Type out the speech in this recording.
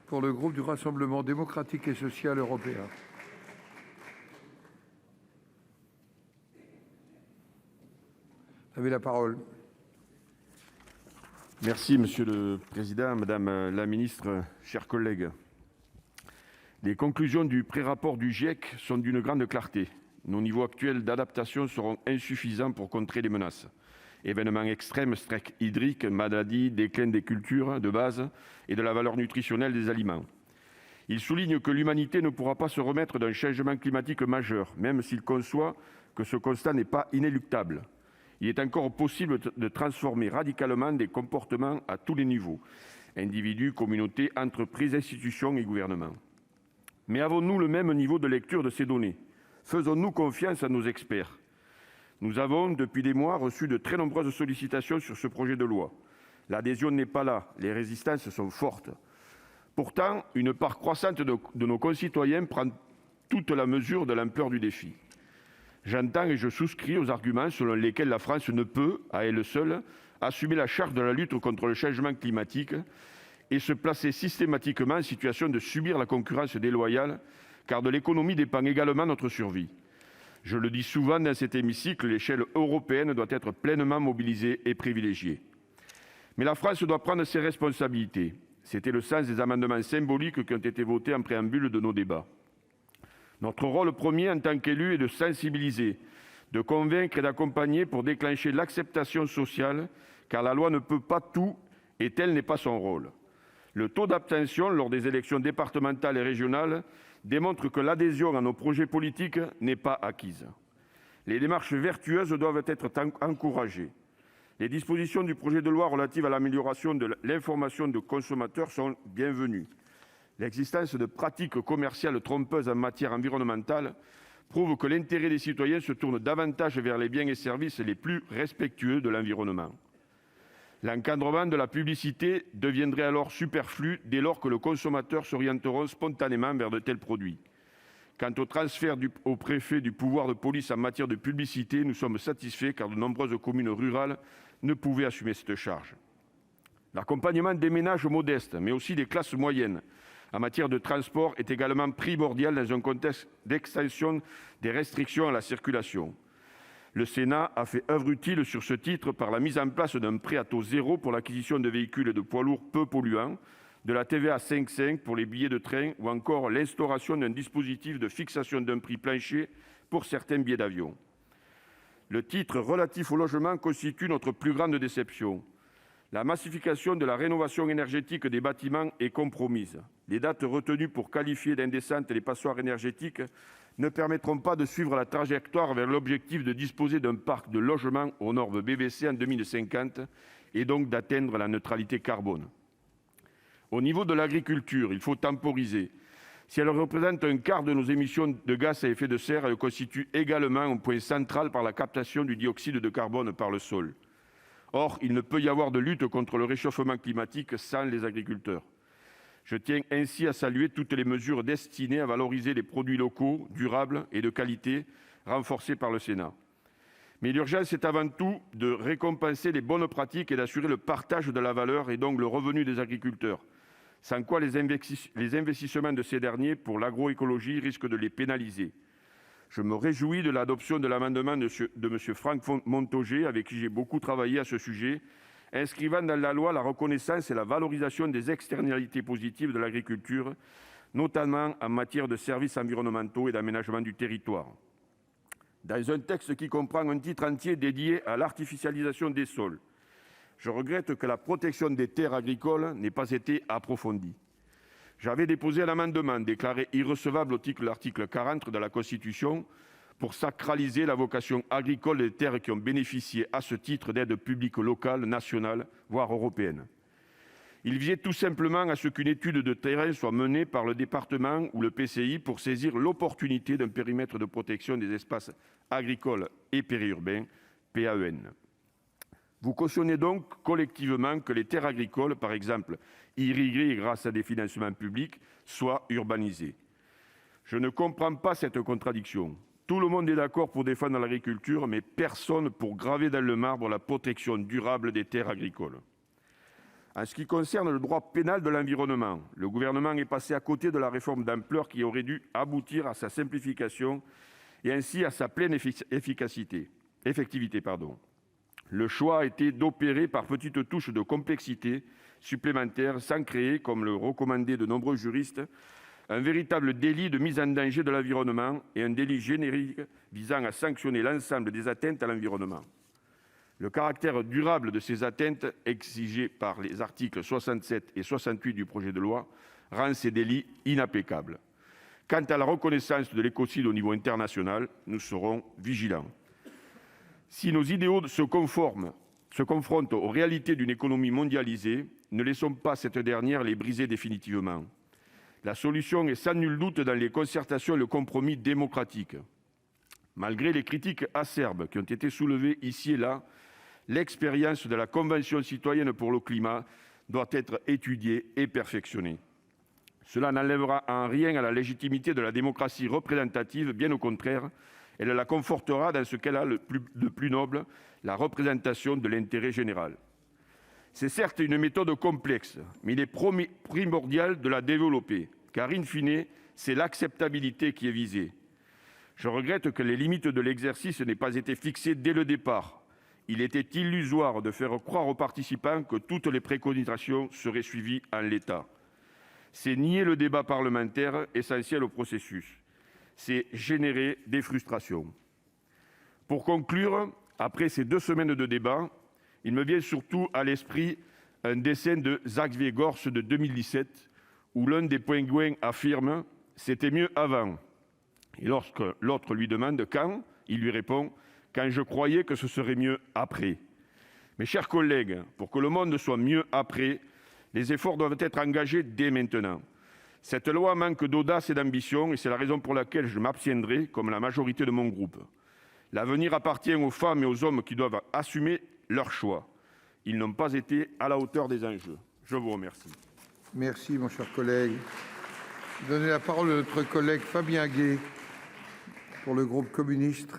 pour le groupe du Rassemblement démocratique et social européen. Vous avez la parole. Merci, Monsieur le Président, Madame la Ministre, chers collègues. Les conclusions du pré-rapport du GIEC sont d'une grande clarté. Nos niveaux actuels d'adaptation seront insuffisants pour contrer les menaces. Événements extrêmes, stress hydrique, maladies, déclin des cultures de base et de la valeur nutritionnelle des aliments. Il souligne que l'humanité ne pourra pas se remettre d'un changement climatique majeur, même s'il conçoit que ce constat n'est pas inéluctable. Il est encore possible de transformer radicalement des comportements à tous les niveaux, individus, communautés, entreprises, institutions et gouvernements. Mais avons-nous le même niveau de lecture de ces données ? Faisons-nous confiance à nos experts ? Nous avons, depuis des mois, reçu de très nombreuses sollicitations sur ce projet de loi. L'adhésion n'est pas là, les résistances sont fortes. Pourtant, une part croissante de nos concitoyens prend toute la mesure de l'ampleur du défi. J'entends et je souscris aux arguments selon lesquels la France ne peut, à elle seule, assumer la charge de la lutte contre le changement climatique et se placer systématiquement en situation de subir la concurrence déloyale, car de l'économie dépend également notre survie. Je le dis souvent dans cet hémicycle, l'échelle européenne doit être pleinement mobilisée et privilégiée. Mais la France doit prendre ses responsabilités. C'était le sens des amendements symboliques qui ont été votés en préambule de nos débats. Notre rôle premier en tant qu'élus est de sensibiliser, de convaincre et d'accompagner pour déclencher l'acceptation sociale, car la loi ne peut pas tout et tel n'est pas son rôle. Le taux d'abstention lors des élections départementales et régionales démontre que l'adhésion à nos projets politiques n'est pas acquise. Les démarches vertueuses doivent être encouragées. Les dispositions du projet de loi relatives à l'amélioration de l'information des consommateurs sont bienvenues. L'existence de pratiques commerciales trompeuses en matière environnementale prouve que l'intérêt des citoyens se tourne davantage vers les biens et services les plus respectueux de l'environnement. L'encadrement de la publicité deviendrait alors superflu dès lors que le consommateur s'orientera spontanément vers de tels produits. Quant au transfert au préfet du pouvoir de police en matière de publicité, nous sommes satisfaits car de nombreuses communes rurales ne pouvaient assumer cette charge. L'accompagnement des ménages modestes, mais aussi des classes moyennes, en matière de transport est également primordial dans un contexte d'extension des restrictions à la circulation. Le Sénat a fait œuvre utile sur ce titre par la mise en place d'un prêt à taux zéro pour l'acquisition de véhicules et de poids lourds peu polluants, de la TVA 5,5 pour les billets de train ou encore l'instauration d'un dispositif de fixation d'un prix plancher pour certains billets d'avion. Le titre relatif au logement constitue notre plus grande déception. La massification de la rénovation énergétique des bâtiments est compromise. Les dates retenues pour qualifier d'indécentes les passoires énergétiques ne permettront pas de suivre la trajectoire vers l'objectif de disposer d'un parc de logements aux normes BBC en 2050 et donc d'atteindre la neutralité carbone. Au niveau de l'agriculture, il faut temporiser. Si elle représente un quart de nos émissions de gaz à effet de serre, elle constitue également un point central par la captation du dioxyde de carbone par le sol. Or, il ne peut y avoir de lutte contre le réchauffement climatique sans les agriculteurs. Je tiens ainsi à saluer toutes les mesures destinées à valoriser les produits locaux, durables et de qualité, renforcées par le Sénat. Mais l'urgence est avant tout de récompenser les bonnes pratiques et d'assurer le partage de la valeur et donc le revenu des agriculteurs, sans quoi les investissements de ces derniers pour l'agroécologie risquent de les pénaliser. Je me réjouis de l'adoption de l'amendement de M. Franck Montaugé, avec qui j'ai beaucoup travaillé à ce sujet, inscrivant dans la loi la reconnaissance et la valorisation des externalités positives de l'agriculture, notamment en matière de services environnementaux et d'aménagement du territoire. Dans un texte qui comprend un titre entier dédié à l'artificialisation des sols, je regrette que la protection des terres agricoles n'ait pas été approfondie. J'avais déposé un amendement déclaré irrecevable au titre de l'article 40 de la Constitution pour sacraliser la vocation agricole des terres qui ont bénéficié à ce titre d'aides publiques locales, nationales, voire européennes. Il visait tout simplement à ce qu'une étude de terrain soit menée par le département ou le PCI pour saisir l'opportunité d'un périmètre de protection des espaces agricoles et périurbains, PAEN. Vous cautionnez donc collectivement que les terres agricoles, par exemple irriguées grâce à des financements publics, soient urbanisées. Je ne comprends pas cette contradiction. Tout le monde est d'accord pour défendre l'agriculture, mais personne pour graver dans le marbre la protection durable des terres agricoles. En ce qui concerne le droit pénal de l'environnement, le Gouvernement est passé à côté de la réforme d'ampleur qui aurait dû aboutir à sa simplification et ainsi à sa pleine effectivité. Le choix a été d'opérer par petites touches de complexité supplémentaires sans créer, comme le recommandaient de nombreux juristes, un véritable délit de mise en danger de l'environnement et un délit générique visant à sanctionner l'ensemble des atteintes à l'environnement. Le caractère durable de ces atteintes, exigé par les articles 67 et 68 du projet de loi, rend ces délits inapplicables. Quant à la reconnaissance de l'écocide au niveau international, nous serons vigilants. Si nos idéaux se confrontent aux réalités d'une économie mondialisée, ne laissons pas cette dernière les briser définitivement. La solution est sans nul doute dans les concertations et le compromis démocratique. Malgré les critiques acerbes qui ont été soulevées ici et là, l'expérience de la Convention citoyenne pour le climat doit être étudiée et perfectionnée. Cela n'enlèvera en rien à la légitimité de la démocratie représentative, bien au contraire, elle la confortera dans ce qu'elle a de plus noble, la représentation de l'intérêt général. C'est certes une méthode complexe, mais il est primordial de la développer, car in fine, c'est l'acceptabilité qui est visée. Je regrette que les limites de l'exercice n'aient pas été fixées dès le départ. Il était illusoire de faire croire aux participants que toutes les préconisations seraient suivies en l'état. C'est nier le débat parlementaire essentiel au processus. C'est générer des frustrations. Pour conclure, après ces 2 semaines de débat, il me vient surtout à l'esprit un dessin de Xavier Gorce de 2017, où l'un des pingouins affirme « C'était mieux avant ». Et lorsque l'autre lui demande « Quand ?», il lui répond « Quand je croyais que ce serait mieux après ». Mes chers collègues, pour que le monde soit mieux après, les efforts doivent être engagés dès maintenant. Cette loi manque d'audace et d'ambition, et c'est la raison pour laquelle je m'abstiendrai, comme la majorité de mon groupe. L'avenir appartient aux femmes et aux hommes qui doivent assumer leurs choix. Ils n'ont pas été à la hauteur des enjeux. Je vous remercie. Merci, mon cher collègue. Je vais donner la parole à notre collègue Fabien Gay pour le groupe communiste.